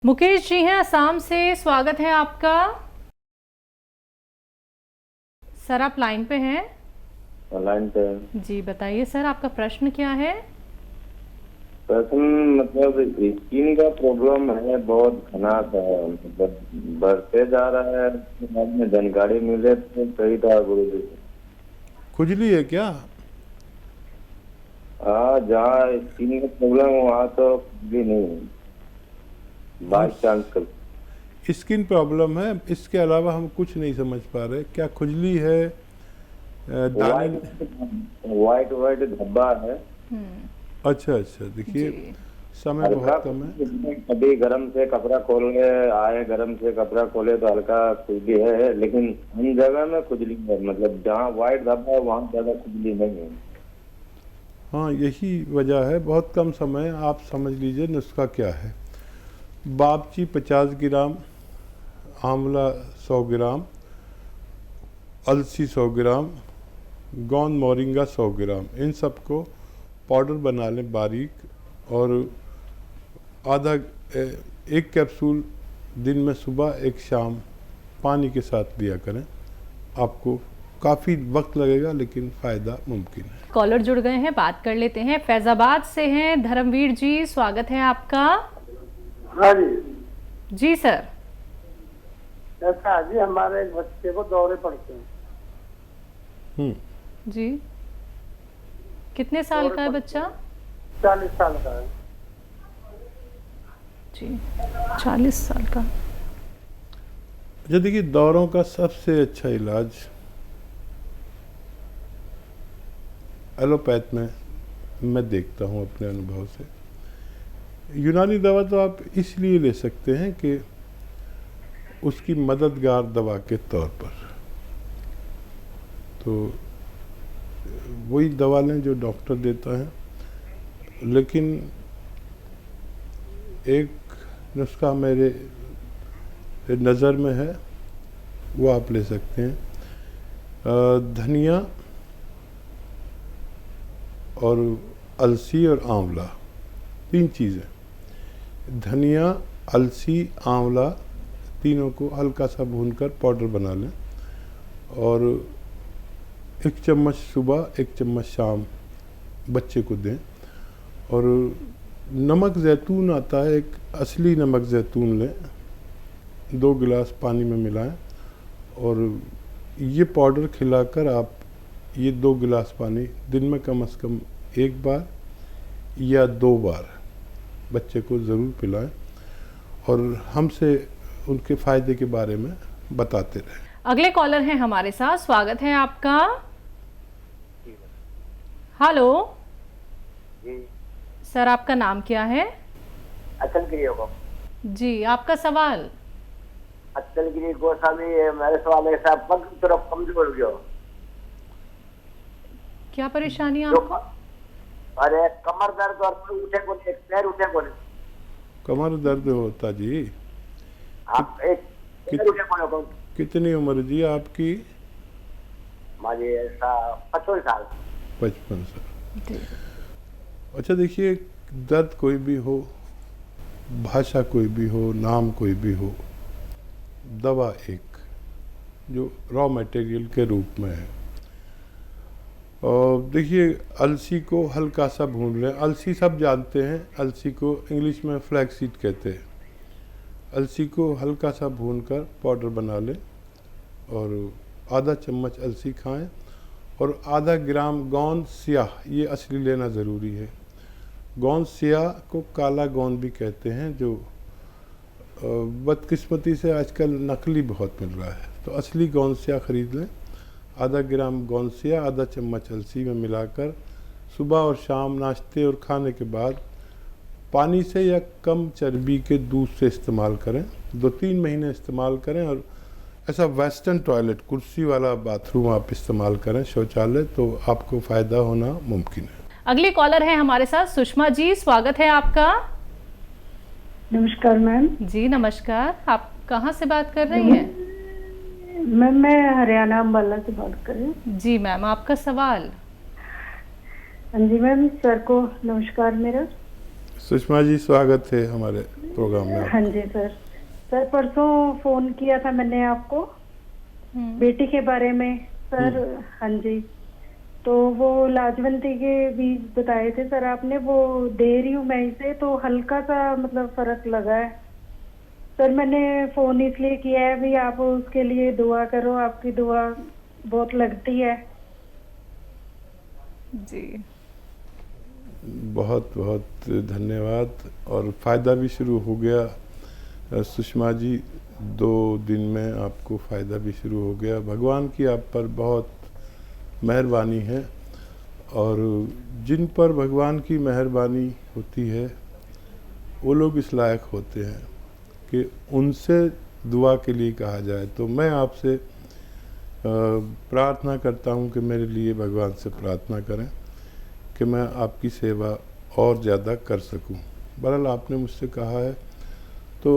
मुकेश जी हैं असम से, स्वागत है आपका। सर आप लाइन पे हैं? लाइन पे। जी बताइए सर, आपका प्रश्न क्या है? प्रश्न मतलब स्किन का प्रॉब्लम है, बहुत घना सा है, मतलब बढ़ते जा रहा है। बाद में जानकारी मिले तो सही था गुरु जी। खुजली है क्या? हाँ, जहाँ स्किन का प्रॉब्लम है वहाँ तो भी नहीं है, बाई चांस कर। स्किन प्रॉब्लम है, इसके अलावा हम कुछ नहीं समझ पा रहे। क्या खुजली है? दाने? वाइट वाइट धब्बा है। अच्छा अच्छा, देखिए समय हल्का बहुत कम है। कभी गर्म से कपड़ा खोले आए, गर्म से कपड़ा खोले तो हल्का खुजली है, लेकिन उन जगह में खुजली है, मतलब जहाँ वाइट धब्बा है वहाँ ज्यादा खुजली नहीं है। हाँ, यही वजह है, बहुत कम समय। आप समझ लीजिए नुस्खा क्या है। बापची 50 ग्राम, आंवला 100 ग्राम, अलसी 100 ग्राम, गोंद मोरिंगा 100 ग्राम, इन सबको पाउडर बना लें बारीक, और एक कैप्सूल दिन में सुबह एक शाम पानी के साथ लिया करें। आपको काफ़ी वक्त लगेगा लेकिन फ़ायदा मुमकिन है। कॉलर जुड़ गए हैं, बात कर लेते हैं। फैजाबाद से हैं धर्मवीर जी, स्वागत है आपका। हाँ जी। जी सर। ऐसा जी, हमारे एक बच्चे को दौरे पड़ते हैं। जी, कितने साल का है बच्चा? 40 साल का है जी, 40 साल का। अच्छा देखिए, दौरों का सबसे अच्छा इलाज एलोपैथ में मैं देखता हूँ अपने अनुभव से। यूनानी दवा तो आप इसलिए ले सकते हैं कि उसकी मददगार दवा के तौर पर, तो वही दवा लें जो डॉक्टर देता है। लेकिन एक नुस्खा मेरे नज़र में है, वो आप ले सकते हैं। धनिया और अलसी और आंवला, 3 चीज़ें। धनिया, अलसी, आंवला, तीनों को हल्का सा भूनकर पाउडर बना लें, और 1 चम्मच सुबह 1 चम्मच शाम बच्चे को दें। और नमक ज़ैतून आता है, एक असली नमक ज़ैतून लें, 2 गिलास पानी में मिलाएं, और ये पाउडर खिलाकर आप ये 2 गिलास पानी दिन में कम से कम 1 बार या 2 बार बच्चे को ज़रूर पिलाएं, और हमसे उनके फ़ायदे के बारे में बताते रहें। अगले कॉलर हैं हमारे साथ, स्वागत है आपका। हेलो जी। सर, आपका नाम क्या है? अचलगिरी होगा जी, आपका सवाल। अचलगिरी गोस्वामी। मेरे सवाल है साहब, पग तरफ कमजोर हो गया। क्या परेशानी है आपको? अरे कमर दर्द और उठे को नहीं, एक पैर उठे को नहीं। कमर दर्द होता जी? आप एक पैर उठे को नहीं। कितनी उम्र जी आपकी? हमारी ऐसा 55 साल। 55 साल। अच्छा देखिए, दर्द कोई भी हो, भाषा कोई भी हो, नाम कोई भी हो, दवा एक जो रॉ मटेरियल के रूप में है। और देखिए, अलसी को हल्का सा भून लें। अलसी सब जानते हैं, अलसी को इंग्लिश में फ्लैक्सीड कहते हैं। अलसी को हल्का सा भूनकर पाउडर बना लें, और आधा चम्मच अलसी खाएं, और आधा ग्राम गोंद स्याह, ये असली लेना ज़रूरी है। गोंद स्याह को काला गोंद भी कहते हैं, जो बदकिस्मती से आजकल नकली बहुत मिल रहा है, तो असली गोंद स्याह खरीद लें। आधा ग्राम गोंद स्याह आधा चम्मच अलसी में मिलाकर सुबह और शाम नाश्ते और खाने के बाद पानी से या कम चर्बी के दूध से इस्तेमाल करें। 2-3 महीने इस्तेमाल करें, और ऐसा वेस्टर्न टॉयलेट, कुर्सी वाला बाथरूम आप इस्तेमाल करें, शौचालय, तो आपको फ़ायदा होना मुमकिन है। अगले कॉलर है हमारे साथ सुषमा जी, स्वागत है आपका। नमस्कार मैम। जी नमस्कार, आप कहाँ से बात कर रही हैं? मैम मैं हरियाणा अम्बाला से बात कर रही हूँ। जी मैम, आपका सवाल। हाँ जी मैम, सर को नमस्कार मेरा। सुषमा जी स्वागत है हमारे प्रोग्राम में हाँ जी सर। सर परसों फोन किया था मैंने आपको बेटी के बारे में सर। हाँ जी, तो वो लाजवंती के बीज बताए थे सर आपने, वो दे रही हूँ मैं इसे, तो हल्का सा मतलब फर्क लगा है सर। मैंने फोन इसलिए किया है भी आप उसके लिए दुआ करो, आपकी दुआ बहुत लगती है जी। बहुत बहुत धन्यवाद। और फ़ायदा भी शुरू हो गया सुषमा जी, 2 दिन में आपको फ़ायदा भी शुरू हो गया। भगवान की आप पर बहुत मेहरबानी है, और जिन पर भगवान की मेहरबानी होती है वो लोग इस लायक होते हैं कि उनसे दुआ के लिए कहा जाए। तो मैं आपसे प्रार्थना करता हूँ कि मेरे लिए भगवान से प्रार्थना करें कि मैं आपकी सेवा और ज़्यादा कर सकूं। बहरहाल आपने मुझसे कहा है, तो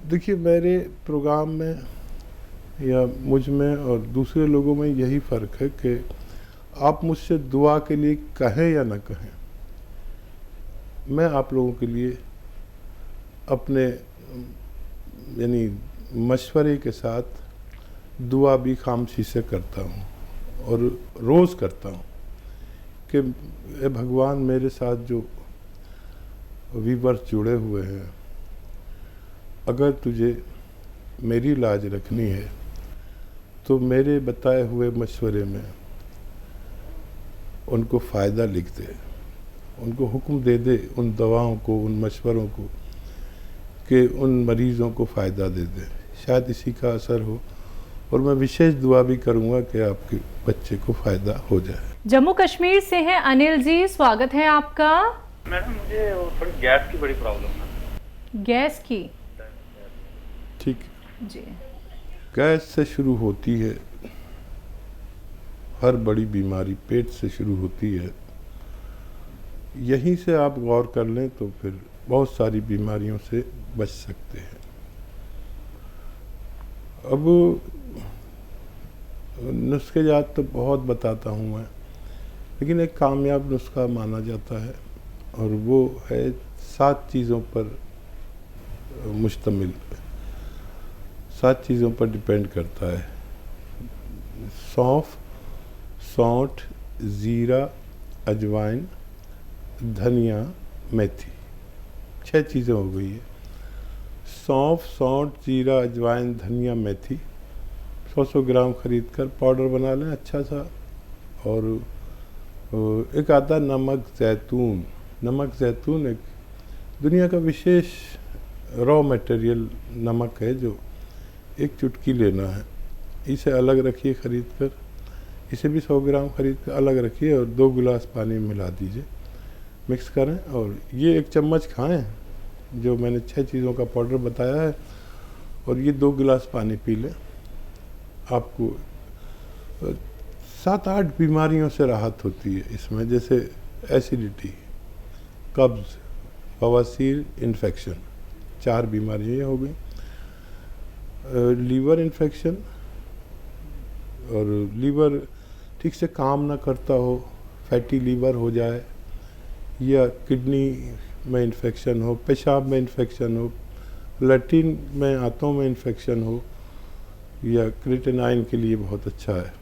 देखिए मेरे प्रोग्राम में या मुझ में और दूसरे लोगों में यही फ़र्क है कि आप मुझसे दुआ के लिए कहें या ना कहें, मैं आप लोगों के लिए अपने यानी मशवरे के साथ दुआ भी खामोशी से करता हूँ और रोज़ करता हूँ कि ए भगवान, मेरे साथ जो व्यूअर्स जुड़े हुए हैं, अगर तुझे मेरी लाज रखनी है तो मेरे बताए हुए मशवरे में उनको फ़ायदा लिख दे, उनको हुक्म दे दे उन दवाओं को, उन मशवरों को, कि उन मरीज़ों को फ़ायदा दे दे। शायद इसी का असर हो, और मैं विशेष दुआ भी करूँगा कि आपके बच्चे को फ़ायदा हो जाए। जम्मू कश्मीर से हैं अनिल जी, स्वागत है आपका। मैडम मुझे थोड़ी गैस की बड़ी प्रॉब्लम है। गैस की? ठीक जी। गैस से शुरू होती है, हर बड़ी बीमारी पेट से शुरू होती है। यहीं से आप गौर कर लें तो फिर बहुत सारी बीमारियों से बच सकते हैं। अब नुस्खे जात तो बहुत बताता हूँ मैं, लेकिन एक कामयाब नुस्खा माना जाता है, और वो है 7 चीज़ों पर मुश्तमिल, 7 चीज़ों पर डिपेंड करता है। सौंफ, सौंठ, ज़ीरा, अजवाइन, धनिया, मेथी, 6 चीज़ें हो गई है। सौंफ, सौंठ, जीरा, अजवाइन, धनिया, मेथी 100-100 ग्राम खरीद कर पाउडर बना लें अच्छा सा। और एक आता नमक ज़ैतून। नमक ज़ैतून एक दुनिया का विशेष रॉ मटेरियल नमक है, जो एक चुटकी लेना है, इसे अलग रखिए खरीद कर, इसे भी 100 ग्राम खरीद कर अलग रखिए और 2 गिलास पानी में मिला दीजिए, मिक्स करें, और ये 1 चम्मच खाएं जो मैंने 6 चीज़ों का पाउडर बताया है, और ये 2 गिलास पानी पी लें। आपको 7-8 बीमारियों से राहत होती है इसमें, जैसे एसिडिटी, कब्ज़, बवासीर, इन्फेक्शन, 4 बीमारियाँ हो गई। लीवर इन्फेक्शन, और लीवर ठीक से काम ना करता हो, फैटी लीवर हो जाए, या किडनी में इन्फेक्शन हो, पेशाब में इन्फेक्शन हो, लैट्रिन में, आंतों में इन्फेक्शन हो, या क्रिएटिनाइन के लिए बहुत अच्छा है,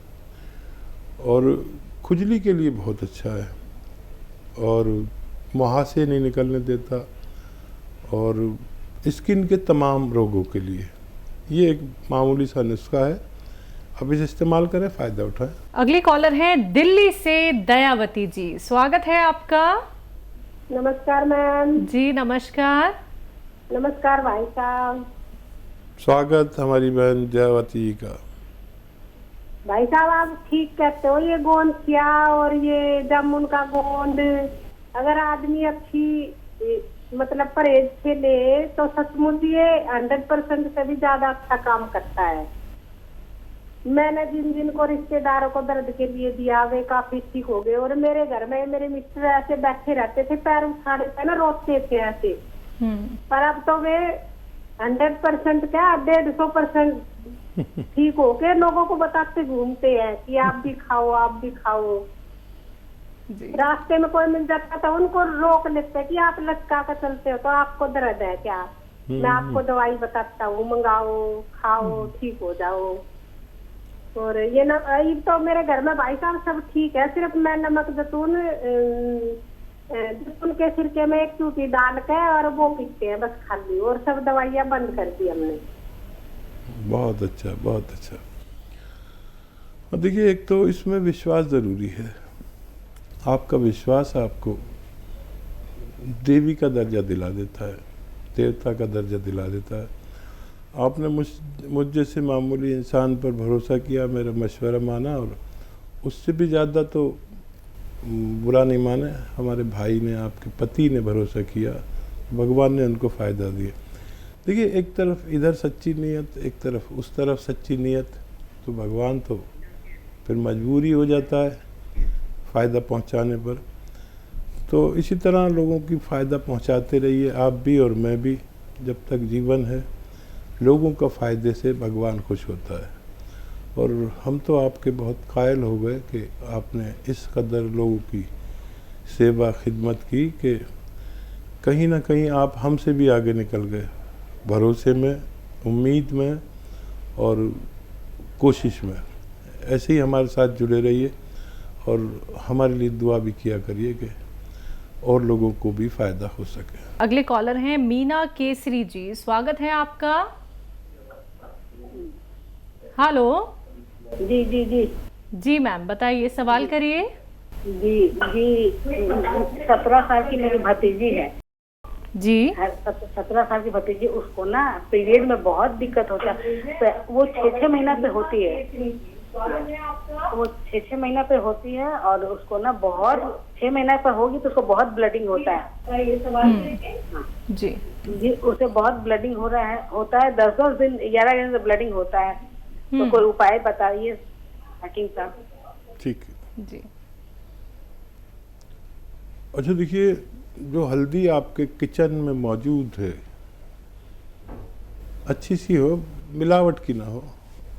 और खुजली के लिए बहुत अच्छा है, और मुहासे नहीं निकलने देता, और स्किन के तमाम रोगों के लिए ये एक मामूली सा नुस्खा है। अब इसे इस्तेमाल करें, फ़ायदा उठाएं। अगली कॉलर हैं दिल्ली से दयावती जी, स्वागत है आपका। नमस्कार मैम। जी नमस्कार। नमस्कार भाई साहब। स्वागत हमारी बहन दयावती जी का। भाई साहब आप ठीक कहते हो, ये गोंद किया और ये जामुन का गोंद अगर आदमी अच्छी मतलब परहेज से ले तो सचमुच ये 100% से भी ज्यादा अच्छा काम करता है। मैंने जिन जिन को रिश्तेदारों को दर्द के लिए दिया वे काफी ठीक हो गए, और मेरे घर में मेरे मिस्टर ऐसे बैठे रहते थे, पैर उठाने पे ना रोते थे ऐसे, पर अब तो वे 100% क्या 150% ठीक हो के लोगों को बताते घूमते हैं कि आप भी खाओ, आप भी खाओ। रास्ते में कोई मिल जाता तो उनको रोक लेते कि आप लटका कर चलते हो तो आपको दर्द है क्या, मैं आपको दवाई बताता हूँ, मंगाओ, खाओ, ठीक हो जाओ। और ये ना, ये तो मेरे घर में भाई साहब सब ठीक है, सिर्फ मैं नमक जैतून जैतून के सिरके में एक चूटी डाल के और वो पीते हैं बस खाली, और सब दवाइयाँ बंद कर दी हमने। बहुत अच्छा, बहुत अच्छा। और देखिए, एक तो इसमें विश्वास ज़रूरी है। आपका विश्वास आपको देवी का दर्जा दिला देता है, देवता का दर्जा दिला देता है। आपने मुझ जैसे मामूली इंसान पर भरोसा किया, मेरा मशवरा माना, और उससे भी ज़्यादा तो बुरा नहीं माने, हमारे भाई ने, आपके पति ने भरोसा किया, भगवान ने उनको फ़ायदा दिया। देखिए, एक तरफ इधर सच्ची नीयत, एक तरफ उस तरफ सच्ची नीयत, तो भगवान तो फिर मजबूरी हो जाता है फ़ायदा पहुंचाने पर। तो इसी तरह लोगों की फ़ायदा पहुंचाते रहिए, आप भी और मैं भी, जब तक जीवन है। लोगों का फ़ायदे से भगवान खुश होता है। और हम तो आपके बहुत कायल हो गए कि आपने इस कदर लोगों की सेवा खिदमत की कि कहीं ना कहीं आप हमसे भी आगे निकल गए, भरोसे में, उम्मीद में और कोशिश में। ऐसे ही हमारे साथ जुड़े रहिए और हमारे लिए दुआ भी किया करिए कि और लोगों को भी फ़ायदा हो सके। अगले कॉलर हैं मीना केसरी जी, स्वागत है आपका। हेलो जी जी जी जी मैम, बताइए, सवाल करिए। जी जी 17 साल की मेरी भतीजी है जी। 17 साल की भतीजी, उसको ना पीरियड में बहुत दिक्कत होता है। वो 6-6 महीना पे होती है, वो 6-6 महीना पे होती है, और उसको ना बहुत 6 महीना पर होगी तो उसको बहुत ब्लडिंग होता है। जी जी, उसे बहुत ब्लडिंग होता है 10-10 दिन, 11 दिन से ब्लडिंग होता है। तो कोई उपाय बताइए हकीम साहब। ठीक है जी। अच्छा, देखिए, जो हल्दी आपके किचन में मौजूद है, अच्छी सी हो, मिलावट की ना हो।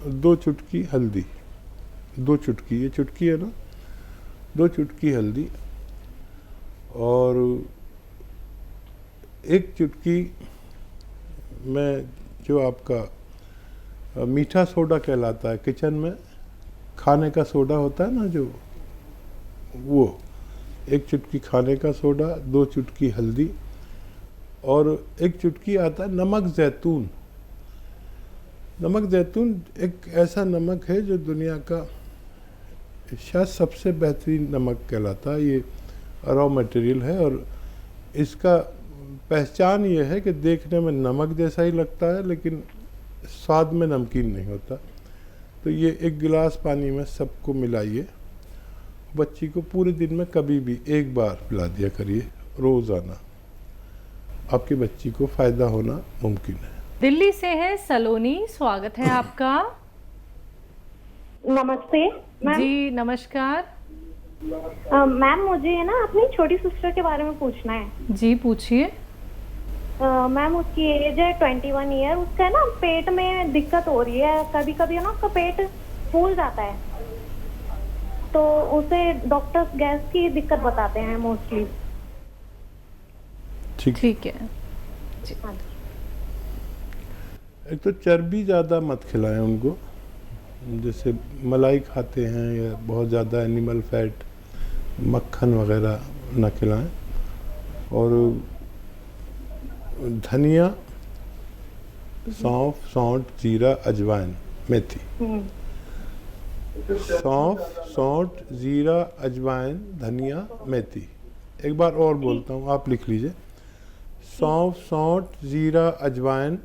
2 चुटकी हल्दी, 2 चुटकी, ये चुटकी है ना, 2 चुटकी हल्दी, और 1 चुटकी में जो आपका मीठा सोडा कहलाता है, किचन में खाने का सोडा होता है ना जो, वो 1 चुटकी खाने का सोडा, 2 चुटकी हल्दी, और 1 चुटकी आता है नमक जैतून। नमक जैतून एक ऐसा नमक है जो दुनिया का शायद सबसे बेहतरीन नमक कहलाता है। ये रॉ मटेरियल है, और इसका पहचान ये है कि देखने में नमक जैसा ही लगता है, लेकिन स्वाद में नमकीन नहीं होता। तो ये 1 गिलास पानी में सबको मिलाइए। बच्ची को पूरे दिन में कभी भी 1 बार पिला दिया करिए, रोज़ाना। आपकी बच्ची को फ़ायदा होना मुमकिन है। दिल्ली से है सलोनी, स्वागत है आपका। नमस्ते मैम। जी नमस्कार। मैम, मुझे है ना अपनी छोटी सिस्टर के बारे में पूछना है। जी पूछिए। मैम, उसकी एज है 21 ईयर। उसका है ना पेट में दिक्कत हो रही है, कभी कभी है ना उसका पेट फूल जाता है, तो उसे डॉक्टर्स गैस की दिक्कत बताते हैं मोस्टली। ठीक है। एक तो चर्बी ज़्यादा मत खिलाएं उनको, जैसे मलाई खाते हैं या बहुत ज़्यादा एनिमल फैट, मक्खन वगैरह ना खिलाएं। और धनिया, सौंफ, सौंठ, जीरा, अजवाइन, मेथी। सौंफ, सौंठ, जीरा, अजवाइन, धनिया, मेथी। एक बार और बोलता हूँ, आप लिख लीजिए। सौंफ, सौंठ, जीरा, अजवाइन,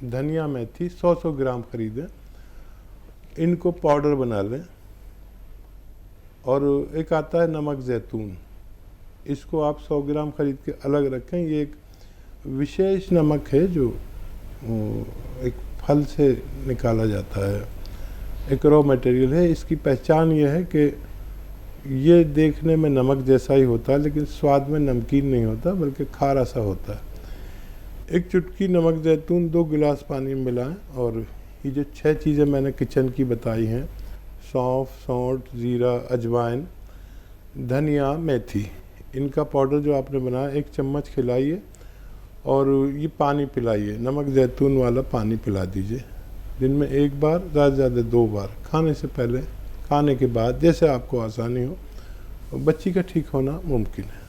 धनिया, मेथी 100-100 ग्राम खरीदें। इनको पाउडर बना लें। और एक आता है नमक जैतून, इसको आप 100 ग्राम खरीद के अलग रखें। ये एक विशेष नमक है जो एक फल से निकाला जाता है, एक रॉ मटेरियल है। इसकी पहचान ये है कि ये देखने में नमक जैसा ही होता है, लेकिन स्वाद में नमकीन नहीं होता, बल्कि खारा सा होता है। 1 चुटकी नमक जैतून 2 गिलास पानी में मिलाएं। और ये जो 6 चीज़ें मैंने किचन की बताई हैं, सौंफ, सौंठ, जीरा, अजवाइन, धनिया, मेथी, इनका पाउडर जो आपने बनाया 1 चम्मच खिलाइए। और ये पानी पिलाइए, नमक जैतून वाला पानी पिला दीजिए दिन में 1 बार, ज़्यादा से ज़्यादा 2 बार, खाने से पहले, खाने के बाद, जैसे आपको आसानी हो। बच्ची का ठीक होना मुमकिन है।